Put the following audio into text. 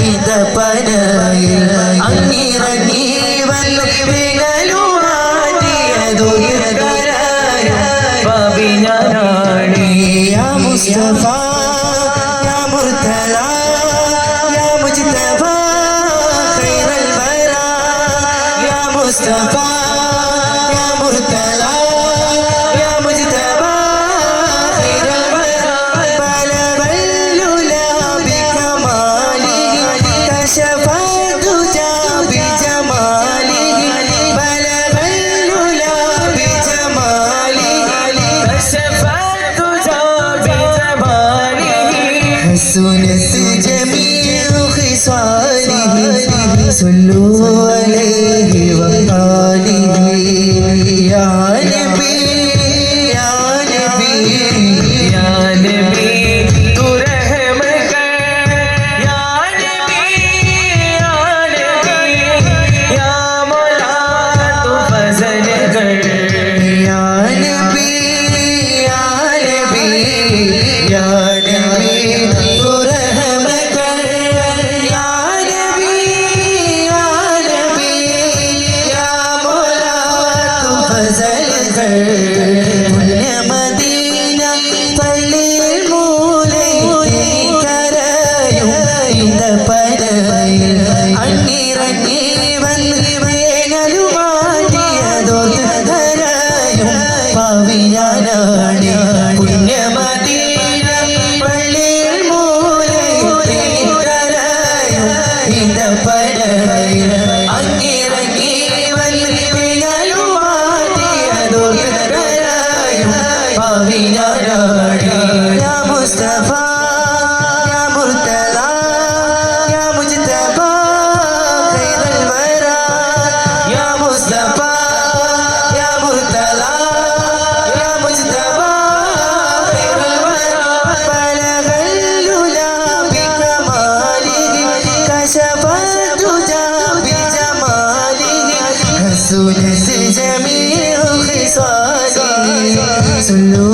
ഇതപ്പനയിൽ അങ്ങിറങ്ങി വന്നു വിങ്ങലുമാറ്റിയതൊരുകരായ പാപി ഞാനാണ് യാ മുസ്തഫ യാ മുർത്തല യാ മുജ്തബ ഖൈറൽ വരാ യാ മുസ്തഫ യാ മുർത്തല യാ മുജ്തബ ഖൈറൽ വരാ ബലവല്ലുലാ ബികമാലിഹി കശഫ ദുജാ ബിജമാലിഹി ബലവല്ലുലാ ബിജമാലിഹി കശഫ ദുജാ ബിജമാലിഹി ഹസുനത് ജമീഉ ഖിസാലിഹി സല്ലു അലൈഹി വആലിഹി യാ നബി യാ നബി യാ നബി തൂ रहम कर या नबी या मौला तू फजल कर या नबी या नबी या नबी तू रहम कर या नबी या नबी या मौला तू फजल कर पुण्य मदीना പള്ളിയിൽ മൂലയിൽ കരയും ഇതപ്പനയിൽ അങ്ങിറങ്ങി വന്ന് വേങ്ങലുമാറ്റിയതൊരുകരായും പാവി ഞാനാണ് പുണ്യമദീന പള്ളിയിൽ മൂലയിൽ കരയും ഇതപ്പനയിൽ അങ്ങിറങ്ങി വന്ന് വേങ്ങലുമാറ്റിയതൊരുകരായും പാവി ഞാനാണ് യാ മുസ്തഫ യാ മുർത്തല യാ മുജ്തബ ഖൈറൽ വരാ യാ മുസ്തഫ യാ മുർത്തല യാ മുജ്തബ ഖൈറൽ വരാ ബലഗല്ലുലാ ബികമാലിഹി കശഫ ദുജാ ബിജമാലിഹി ഹസുനത് ജമീഉ ഖിസാലിഹി സല്ലു